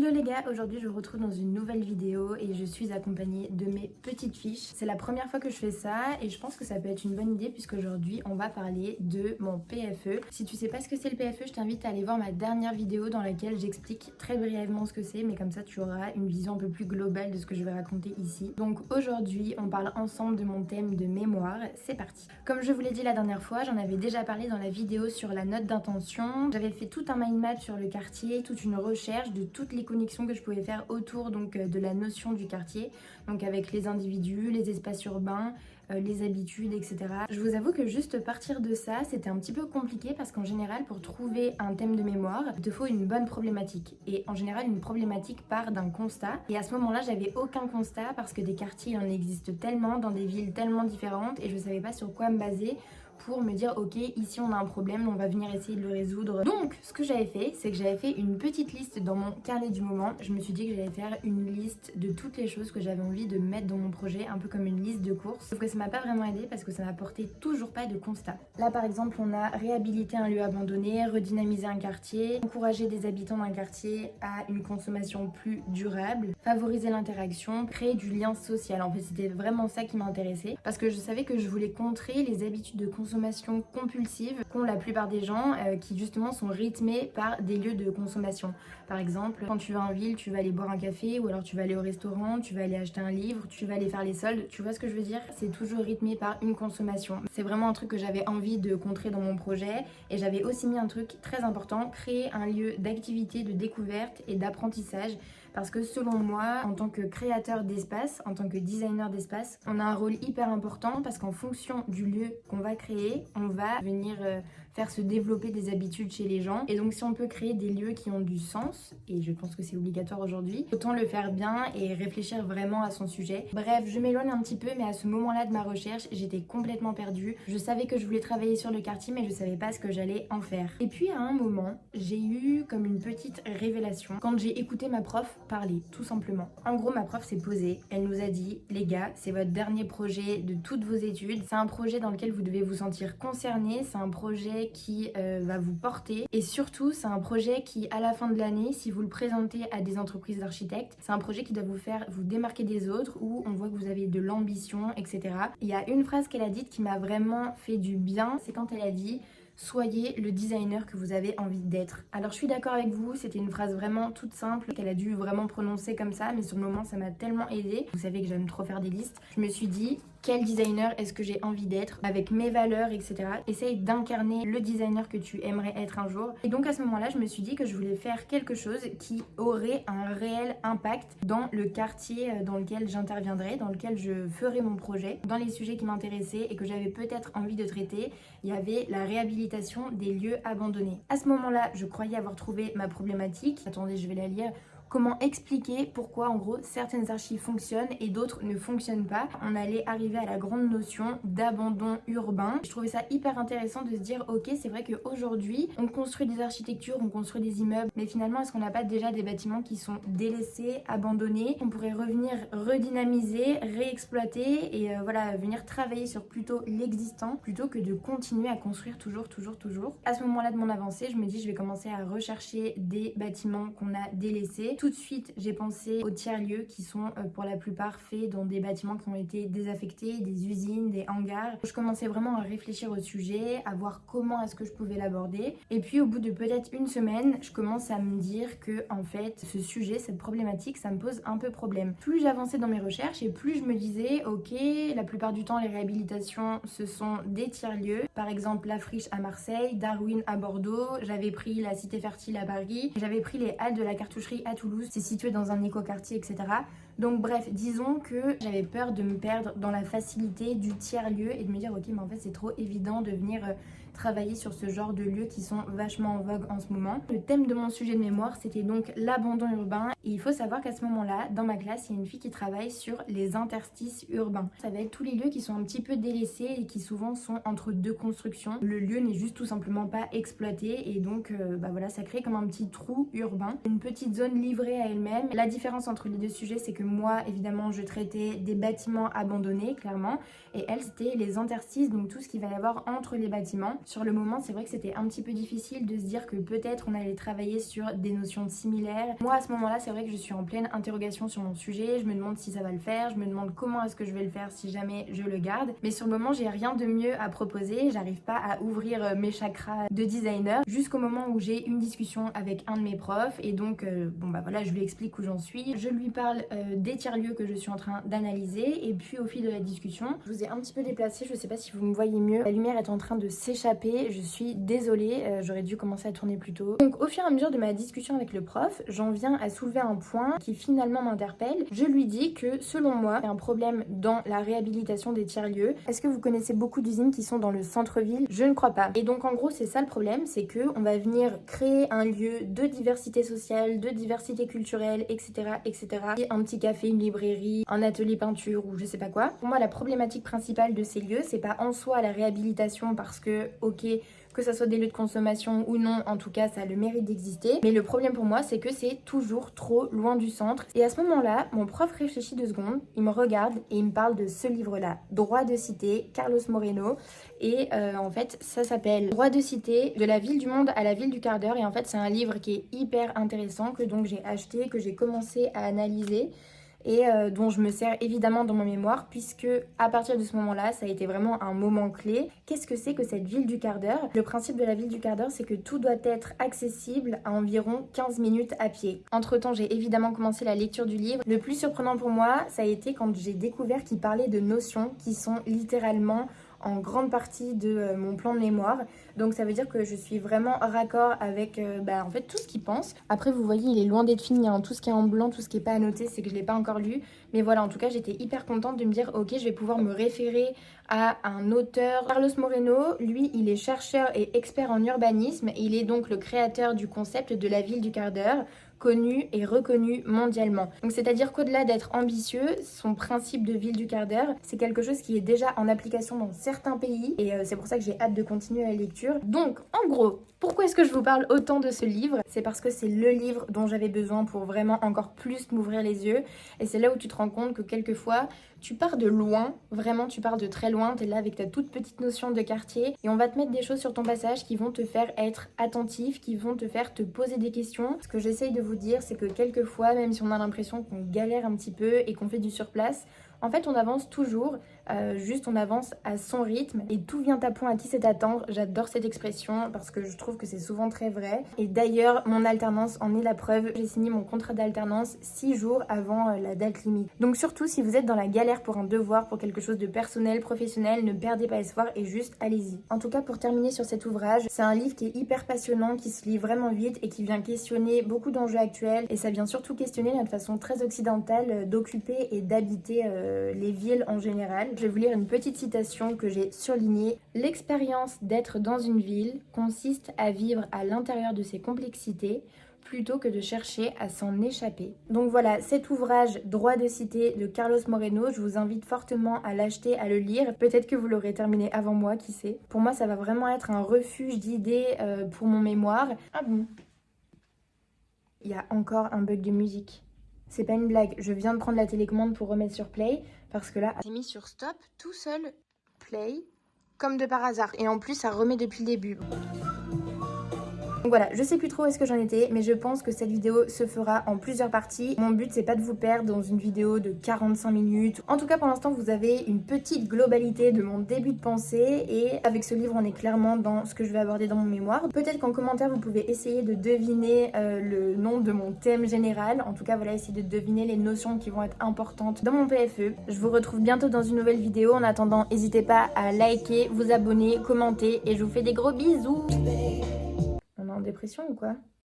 Hello les gars, aujourd'hui je vous retrouve dans une nouvelle vidéo et je suis accompagnée de mes petites fiches. C'est la première fois que je fais ça et je pense que ça peut être une bonne idée puisqu'aujourd'hui on va parler de mon PFE. Si tu sais pas ce que c'est le PFE, je t'invite à aller voir ma dernière vidéo dans laquelle j'explique très brièvement ce que c'est, mais comme ça tu auras une vision un peu plus globale de ce que je vais raconter ici. Donc aujourd'hui on parle ensemble de mon thème de mémoire, c'est parti. Comme je vous l'ai dit la dernière fois, j'en avais déjà parlé dans la vidéo sur la note d'intention. J'avais fait tout un mind map sur le quartier, toute une recherche de toutes les connexions que je pouvais faire autour de la notion du quartier, donc avec les individus, les espaces urbains, les habitudes, etc. Je vous avoue que juste partir de ça, c'était un petit peu compliqué parce qu'en général, pour trouver un thème de mémoire, il te faut une bonne problématique. Et en général, une problématique part d'un constat. Et à ce moment-là, j'avais aucun constat parce que des quartiers, il en existe tellement, dans des villes tellement différentes, et je savais pas sur quoi me baser pour me dire ok, ici on a un problème, on va venir essayer de le résoudre. Donc ce que j'avais fait, c'est que j'avais fait une petite liste dans mon carnet du moment. Je me suis dit que j'allais faire une liste de toutes les choses que j'avais envie de mettre dans mon projet, un peu comme une liste de courses. Sauf que ça m'a pas vraiment aidé parce que ça n'apportait toujours pas de constat. Là par exemple, on a réhabilité un lieu abandonné, redynamiser un quartier, encourager des habitants d'un quartier à une consommation plus durable, favoriser l'interaction, créer du lien social. En fait, c'était vraiment ça qui m'intéressait parce que je savais que je voulais contrer les habitudes de consommation compulsive qu'ont la plupart des gens qui justement sont rythmés par des lieux de consommation. Par exemple, quand tu vas en ville, tu vas aller boire un café ou alors tu vas aller au restaurant, tu vas aller acheter un livre, tu vas aller faire les soldes, tu vois ce que je veux dire? C'est toujours rythmé par une consommation. C'est vraiment un truc que j'avais envie de contrer dans mon projet et j'avais aussi mis un truc très important, créer un lieu d'activité, de découverte et d'apprentissage. Parce que selon moi, en tant que créateur d'espace, en tant que designer d'espace, on a un rôle hyper important parce qu'en fonction du lieu qu'on va créer, on va venir faire se développer des habitudes chez les gens. Et donc si on peut créer des lieux qui ont du sens, et je pense que c'est obligatoire aujourd'hui, autant le faire bien et réfléchir vraiment à son sujet. Bref, je m'éloigne un petit peu, mais à ce moment-là de ma recherche, j'étais complètement perdue. Je savais que je voulais travailler sur le quartier, mais je savais pas ce que j'allais en faire. Et puis à un moment, j'ai eu comme une petite révélation quand j'ai écouté ma prof parler, tout simplement. En gros, ma prof s'est posée, elle nous a dit, les gars, c'est votre dernier projet de toutes vos études, c'est un projet dans lequel vous devez vous sentir concerné, c'est un projet qui va vous porter, et surtout, c'est un projet qui, à la fin de l'année, si vous le présentez à des entreprises d'architectes, c'est un projet qui doit vous faire vous démarquer des autres, où on voit que vous avez de l'ambition, etc. Il y a une phrase qu'elle a dite qui m'a vraiment fait du bien, c'est quand elle a dit: soyez le designer que vous avez envie d'être. Alors je suis d'accord avec vous, c'était une phrase vraiment toute simple qu'elle a dû vraiment prononcer comme ça, mais sur le moment ça m'a tellement aidée. Vous savez que j'aime trop faire des listes. Je me suis dit, quel designer est-ce que j'ai envie d'être avec mes valeurs, etc. Essaye d'incarner le designer que tu aimerais être un jour. Et donc à ce moment-là, je me suis dit que je voulais faire quelque chose qui aurait un réel impact dans le quartier dans lequel j'interviendrais, dans lequel je ferais mon projet, dans les sujets qui m'intéressaient et que j'avais peut-être envie de traiter. Il y avait la réhabilitation des lieux abandonnés. À ce moment-là, je croyais avoir trouvé ma problématique. Attendez, je vais la lire. Comment expliquer pourquoi en gros certaines archives fonctionnent et d'autres ne fonctionnent pas. On allait arriver à la grande notion d'abandon urbain. Je trouvais ça hyper intéressant de se dire ok, c'est vrai qu'aujourd'hui on construit des architectures, on construit des immeubles, mais finalement est-ce qu'on n'a pas déjà des bâtiments qui sont délaissés, abandonnés, qu'on pourrait revenir redynamiser, réexploiter et voilà, venir travailler sur plutôt l'existant plutôt que de continuer à construire toujours. À ce moment-là de mon avancée, je me dis je vais commencer à rechercher des bâtiments qu'on a délaissés. Tout de suite, j'ai pensé aux tiers-lieux qui sont pour la plupart faits dans des bâtiments qui ont été désaffectés, des usines, des hangars. Je commençais vraiment à réfléchir au sujet, à voir comment est-ce que je pouvais l'aborder. Et puis au bout de peut-être une semaine, je commence à me dire que en fait, ce sujet, cette problématique, ça me pose un peu problème. Plus j'avançais dans mes recherches et plus je me disais ok, la plupart du temps, les réhabilitations, ce sont des tiers-lieux. Par exemple, la Friche à Marseille, Darwin à Bordeaux, j'avais pris la Cité Fertile à Paris, j'avais pris les Halles de la Cartoucherie à Toulouse, c'est situé dans un écoquartier, etc. Donc bref, disons que j'avais peur de me perdre dans la facilité du tiers-lieu et de me dire ok, mais en fait c'est trop évident de venir travailler sur ce genre de lieux qui sont vachement en vogue en ce moment. Le thème de mon sujet de mémoire, c'était donc l'abandon urbain. Et il faut savoir qu'à ce moment-là, dans ma classe, il y a une fille qui travaille sur les interstices urbains. Ça va être tous les lieux qui sont un petit peu délaissés et qui souvent sont entre deux constructions. Le lieu n'est juste tout simplement pas exploité et donc bah voilà, ça crée comme un petit trou urbain, une petite zone livrée à elle-même. La différence entre les deux sujets, c'est que moi, évidemment, je traitais des bâtiments abandonnés, clairement, et elle, c'était les interstices, donc tout ce qu'il va y avoir entre les bâtiments. Sur le moment, c'est vrai que c'était un petit peu difficile de se dire que peut-être on allait travailler sur des notions similaires. Moi, à ce moment-là, c'est vrai que je suis en pleine interrogation sur mon sujet. Je me demande si ça va le faire, je me demande comment est-ce que je vais le faire si jamais je le garde. Mais sur le moment, j'ai rien de mieux à proposer. J'arrive pas à ouvrir mes chakras de designer jusqu'au moment où j'ai une discussion avec un de mes profs. Et donc, bon bah voilà, je lui explique où j'en suis. Je lui parle des tiers-lieux que je suis en train d'analyser. Et puis au fil de la discussion, je vous ai un petit peu déplacé. Je sais pas si vous me voyez mieux. La lumière est en train de s'échapper. Je suis désolée. J'aurais dû commencer à tourner plus tôt. Donc au fur et à mesure de ma discussion avec le prof, j'en viens à soulever un point qui finalement m'interpelle. Je lui dis que selon moi, il y a un problème dans la réhabilitation des tiers-lieux. Est-ce que vous connaissez beaucoup d'usines qui sont dans le centre-ville? Je ne crois pas. Et donc en gros, c'est ça le problème, c'est que on va venir créer un lieu de diversité sociale, de diversité culturelle, etc., etc. Et un petit café, une librairie, un atelier peinture ou je sais pas quoi. Pour moi, la problématique principale de ces lieux, c'est pas en soi la réhabilitation parce que, ok, que ça soit des lieux de consommation ou non, en tout cas ça a le mérite d'exister. Mais le problème pour moi c'est que c'est toujours trop loin du centre. Et à ce moment-là, mon prof réfléchit 2 secondes, il me regarde et il me parle de ce livre-là, Droit de cité, Carlos Moreno. Et en fait ça s'appelle Droit de cité, de la ville du monde à la ville du quart d'heure. Et en fait c'est un livre qui est hyper intéressant, que donc j'ai acheté, que j'ai commencé à analyser. Et dont je me sers évidemment dans mon mémoire puisque à partir de ce moment-là, ça a été vraiment un moment clé. Qu'est-ce que c'est que cette ville du quart d'heure? Le principe de la ville du quart d'heure, c'est que tout doit être accessible à environ 15 minutes à pied. Entre-temps, j'ai évidemment commencé la lecture du livre. Le plus surprenant pour moi, ça a été quand j'ai découvert qu'il parlait de notions qui sont littéralement en grande partie de mon plan de mémoire. Donc ça veut dire que je suis vraiment raccord avec en fait tout ce qu'il pense. Après vous voyez il est loin d'être fini, hein. Tout ce qui est en blanc, tout ce qui est pas annoté, c'est que je l'ai pas encore lu. Mais voilà, en tout cas j'étais hyper contente de me dire ok, je vais pouvoir me référer à un auteur. Carlos Moreno, lui il est chercheur et expert en urbanisme. Et il est donc le créateur du concept de la ville du quart d'heure, connu et reconnu mondialement. Donc c'est-à-dire qu'au-delà d'être ambitieux, son principe de ville du quart d'heure, c'est quelque chose qui est déjà en application dans certains pays et c'est pour ça que j'ai hâte de continuer la lecture. Donc en gros, pourquoi est-ce que je vous parle autant de ce livre? C'est parce que c'est le livre dont j'avais besoin pour vraiment encore plus m'ouvrir les yeux. Et c'est là où tu te rends compte que quelquefois, tu pars de loin, vraiment tu pars de très loin, t'es là avec ta toute petite notion de quartier et on va te mettre des choses sur ton passage qui vont te faire être attentif, qui vont te faire te poser des questions. Ce que j'essaye de vous dire, c'est que quelquefois, même si on a l'impression qu'on galère un petit peu et qu'on fait du surplace, en fait on avance toujours, juste on avance à son rythme et tout vient à point à qui c'est attendre. J'adore cette expression parce que je trouve que c'est souvent très vrai. Et d'ailleurs mon alternance en est la preuve. J'ai signé mon contrat d'alternance 6 jours avant la date limite. Donc surtout si vous êtes dans la galère pour un devoir, pour quelque chose de personnel, professionnel, ne perdez pas espoir et juste allez-y. En tout cas pour terminer sur cet ouvrage, c'est un livre qui est hyper passionnant, qui se lit vraiment vite et qui vient questionner beaucoup d'enjeux actuels. Et ça vient surtout questionner notre façon très occidentale d'occuper et d'habiter les villes en général. Je vais vous lire une petite citation que j'ai surlignée. L'expérience d'être dans une ville consiste à vivre à l'intérieur de ses complexités plutôt que de chercher à s'en échapper. Donc voilà, cet ouvrage Droit de cité de Carlos Moreno, je vous invite fortement à l'acheter, à le lire. Peut-être que vous l'aurez terminé avant moi, qui sait. Pour moi, ça va vraiment être un refuge d'idées pour mon mémoire. Ah bon? Il y a encore un bug de musique. C'est pas une blague, je viens de prendre la télécommande pour remettre sur play parce que là, j'ai mis sur stop tout seul play comme de par hasard et en plus ça remet depuis le début. Donc voilà, je sais plus trop où est-ce que j'en étais, mais je pense que cette vidéo se fera en plusieurs parties. Mon but, c'est pas de vous perdre dans une vidéo de 45 minutes. En tout cas, pour l'instant, vous avez une petite globalité de mon début de pensée. Et avec ce livre, on est clairement dans ce que je vais aborder dans mon mémoire. Peut-être qu'en commentaire, vous pouvez essayer de deviner le nom de mon thème général. En tout cas, voilà, essayez de deviner les notions qui vont être importantes dans mon PFE. Je vous retrouve bientôt dans une nouvelle vidéo. En attendant, n'hésitez pas à liker, vous abonner, commenter. Et je vous fais des gros bisous. On est en dépression ou quoi?